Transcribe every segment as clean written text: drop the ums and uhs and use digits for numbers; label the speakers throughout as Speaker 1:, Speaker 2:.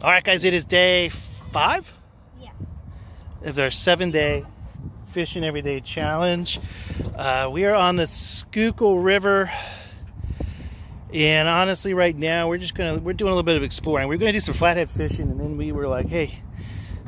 Speaker 1: All right, guys, it is day 5 of our 7-day fishing everyday challenge. We are on the Schuylkill River, and honestly, right now we're doing a little bit of exploring. We're gonna do some flathead fishing, and then we were like, hey,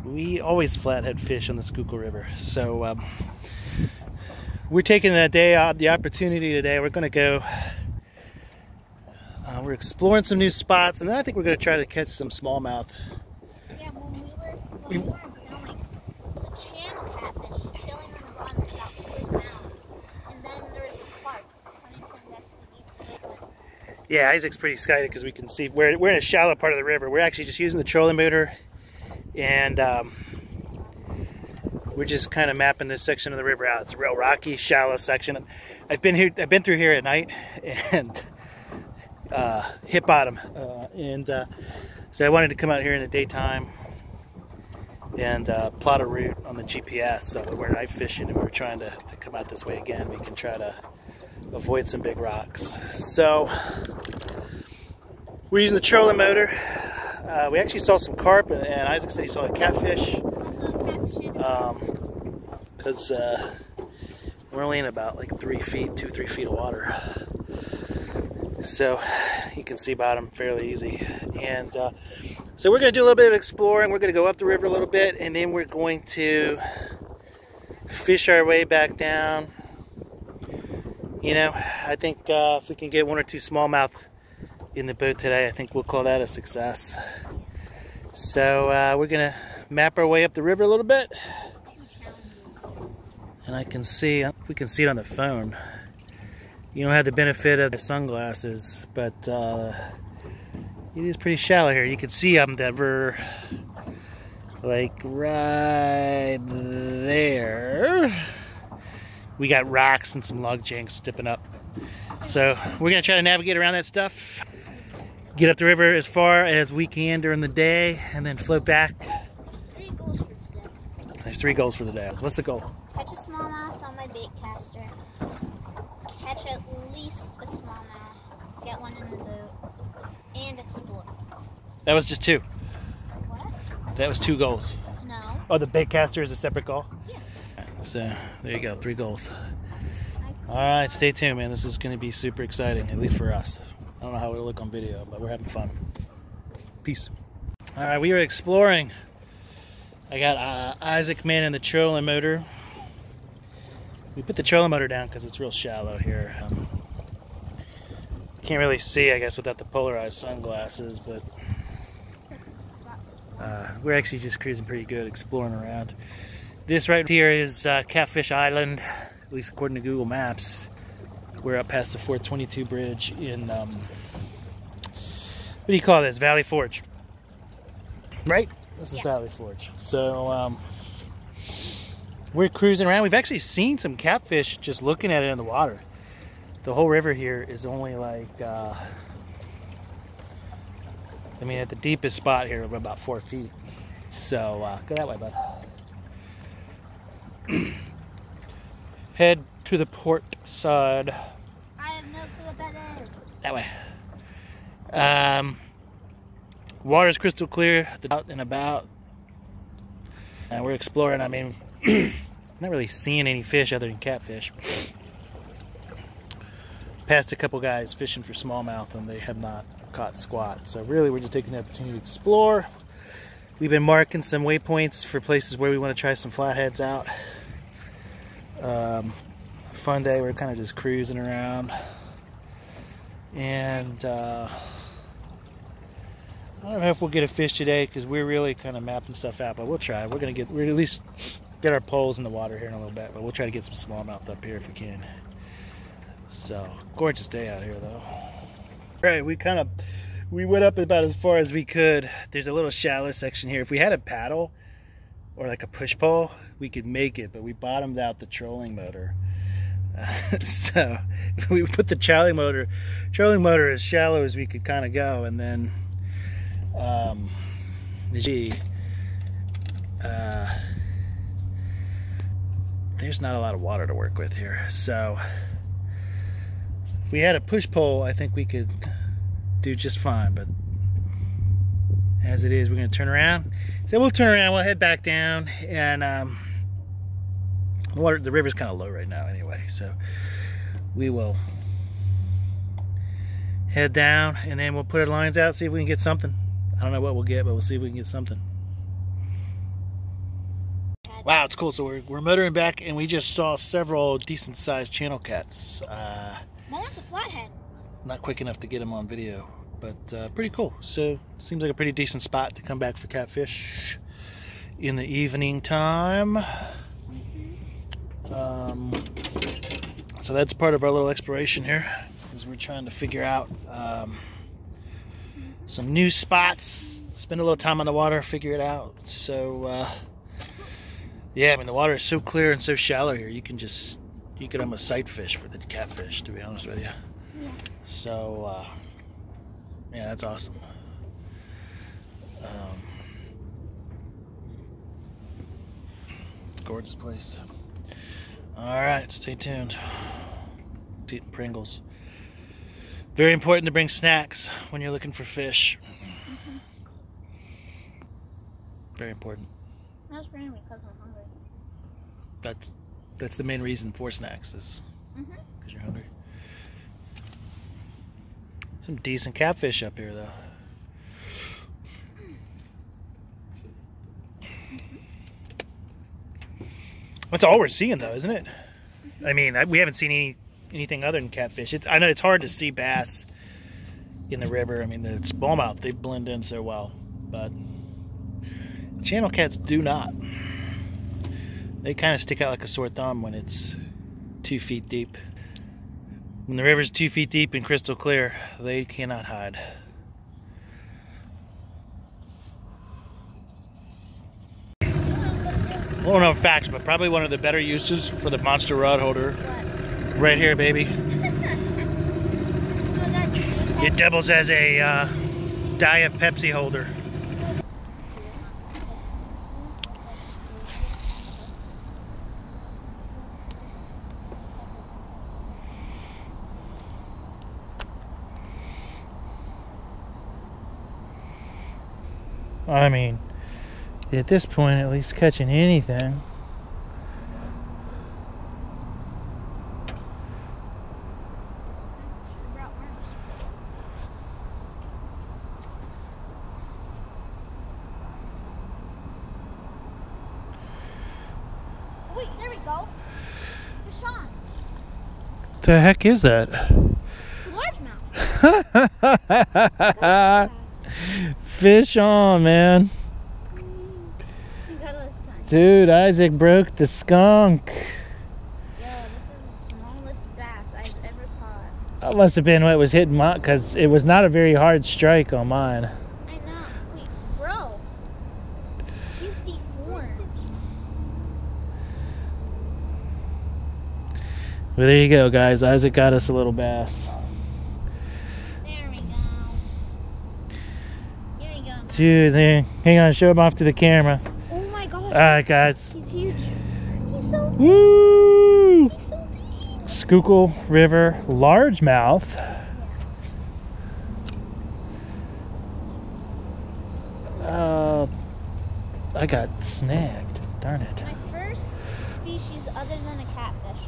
Speaker 1: we always flathead fish on the Schuylkill River, so we're taking that day out, the opportunity today. We're gonna go. We're exploring some new spots, and then I think we're going to try to catch some smallmouth.
Speaker 2: Yeah, when we weren't filming, there's a channel catfish chilling on the bottom about 4 pounds, and then there's a carp coming from the big one.
Speaker 1: Yeah, Isaac's pretty excited because we can see we're in a shallow part of the river. We're actually just using the trolling motor, and we're just kind of mapping this section of the river out. It's a real rocky, shallow section. I've been through here at night, and hit bottom, so I wanted to come out here in the daytime and plot a route on the GPS. So we're night fishing, and we're trying to come out this way again. We can try to avoid some big rocks. So we're using the trolling motor. We actually saw some carp, and Isaac said he saw a catfish. Because we're only in about like 3 feet, 2-3 feet of water. So you can see bottom fairly easy, and so we're going to do a little bit of exploring. We're going to go up the river a little bit, and then we're going to fish our way back down. You know, I think if we can get 1 or 2 smallmouth in the boat today, I think we'll call that a success. So we're going to map our way up the river a little bit, and I can see, if we can see it on the phone. You don't have the benefit of the sunglasses, but it is pretty shallow here. You can see the river, like right there. We got rocks and some log janks dipping up. So we're gonna try to navigate around that stuff, get up the river as far as we can during the day, and then float back.
Speaker 2: There's 3 goals for today.
Speaker 1: There's 3 goals for the day. What's the goal?
Speaker 2: Catch a smallmouth on my bait caster. Catch at least a smallmouth, get one in the boat, and explore.
Speaker 1: That was just 2.
Speaker 2: What?
Speaker 1: That was 2 goals.
Speaker 2: No.
Speaker 1: Oh, the bait caster is a separate goal?
Speaker 2: Yeah.
Speaker 1: So, there you go, 3 goals. Alright, stay tuned, man. This is going to be super exciting, at least for us. I don't know how it'll look on video, but we're having fun. Peace. Alright, we are exploring. I got Isaac manning the trolling motor. We put the trolling motor down because it's real shallow here. Can't really see, I guess, without the polarized sunglasses, but we're actually just cruising pretty good, exploring around. This right here is Catfish Island, at least according to Google Maps. We're up past the 422 bridge in, what do you call this? Valley Forge, right? This is Valley Forge. So, we're cruising around. We've actually seen some catfish just looking at it in the water. The whole river here is only like, I mean, at the deepest spot here, we're about 4 feet. So, go that way, bud. Head to the port side.
Speaker 2: I have no clue what that is.
Speaker 1: That way. Water's crystal clear, out and about. And we're exploring. I mean, not really seeing any fish other than catfish. Passed a couple guys fishing for smallmouth, and they have not caught squat. So really, we're just taking the opportunity to explore. We've been marking some waypoints for places where we want to try some flatheads out. Fun day. We're kind of just cruising around, and I don't know if we'll get a fish today because we're really kind of mapping stuff out, but we'll try. We're at least get our poles in the water here in a little bit, but we'll try to get some smallmouth up here if we can. So, gorgeous day out here though. Right, we went up about as far as we could. There's a little shallow section here. If we had a paddle or like a push pole, we could make it, but we bottomed out the trolling motor. So we put the trolling motor as shallow as we could kind of go, and then there's not a lot of water to work with here. So if we had a push pole, I think we could do just fine, but as it is. We're going to turn around. So we'll turn around, we'll head back down, and the river's kind of low right now anyway, so we will head down and then we'll put our lines out, see if we can get something. I don't know what we'll get, but we'll see if we can get something. Wow, it's cool. So we're motoring back, and we just saw several decent sized channel cats.
Speaker 2: One was a flathead.
Speaker 1: Not quick enough to get them on video, but pretty cool. So seems like a pretty decent spot to come back for catfish in the evening time. So that's part of our little exploration here, is we're trying to figure out some new spots, spend a little time on the water, figure it out. So yeah, I mean, the water is so clear and so shallow here, you could almost sight fish for the catfish, to be honest with you.
Speaker 2: Yeah.
Speaker 1: So yeah, that's awesome. Gorgeous place. Alright, stay tuned. Eating Pringles. Very important to bring snacks when you're looking for fish. Very important.
Speaker 2: I was bringing me because I'm hungry.
Speaker 1: That's the main reason for snacks, is because you're hungry. Some decent catfish up here, though. That's all we're seeing, though, isn't it? I mean, we haven't seen anything other than catfish. I know it's hard to see bass in the river. I mean, the smallmouth, they blend in so well, but channel cats do not. They kind of stick out like a sore thumb when it's 2 feet deep. When the river's 2 feet deep and crystal clear, they cannot hide. I don't know facts, but probably one of the better uses for the monster rod holder.
Speaker 2: What?
Speaker 1: Right here, baby. It doubles as a Diet Pepsi holder. I mean, at this point, at least catching anything.
Speaker 2: Wait, there we go. Fish on.
Speaker 1: What the heck is that?
Speaker 2: It's a largemouth.
Speaker 1: Fish on, man. Dude, Isaac broke the skunk.
Speaker 2: Yo, this is the smallest bass I've ever caught.
Speaker 1: That must have been what was hitting mine, because it was not a very hard strike on mine.
Speaker 2: I know. Wait, bro. He's deformed.
Speaker 1: Well, there you go, guys. Isaac got us a little bass.
Speaker 2: There we go. Here we go.
Speaker 1: Dude, there. Hang on, show him off to the camera.
Speaker 2: Oh my gosh.
Speaker 1: Alright, guys.
Speaker 2: He's huge. He's so big.
Speaker 1: Woo!
Speaker 2: He's so big.
Speaker 1: Schuylkill River largemouth. I got snagged. Darn it.
Speaker 2: My first species other than a catfish.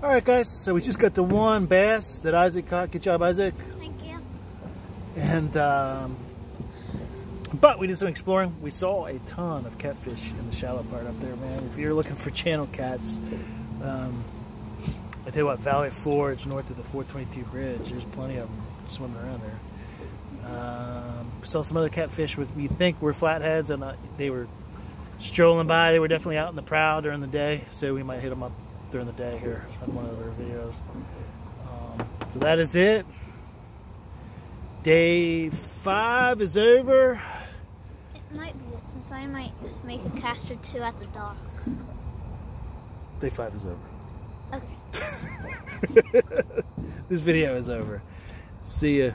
Speaker 1: Alright, guys, so we just got the one bass that Isaac caught. Good job, Isaac.
Speaker 2: Thank you.
Speaker 1: And but we did some exploring. We saw a ton of catfish in the shallow part up there, man. If you're looking for channel cats, I tell you what, Valley Forge north of the 422 bridge, there's plenty of them swimming around there. Saw some other catfish we think were flatheads, and they were strolling by. They were definitely out in the prow during the day, so we might hit them up during the day here on one of our videos. So that is it. Day 5 is over.
Speaker 2: It might be it, since I might make a cast or two at the dock.
Speaker 1: Day 5 is over.
Speaker 2: Okay.
Speaker 1: This video is over. See ya.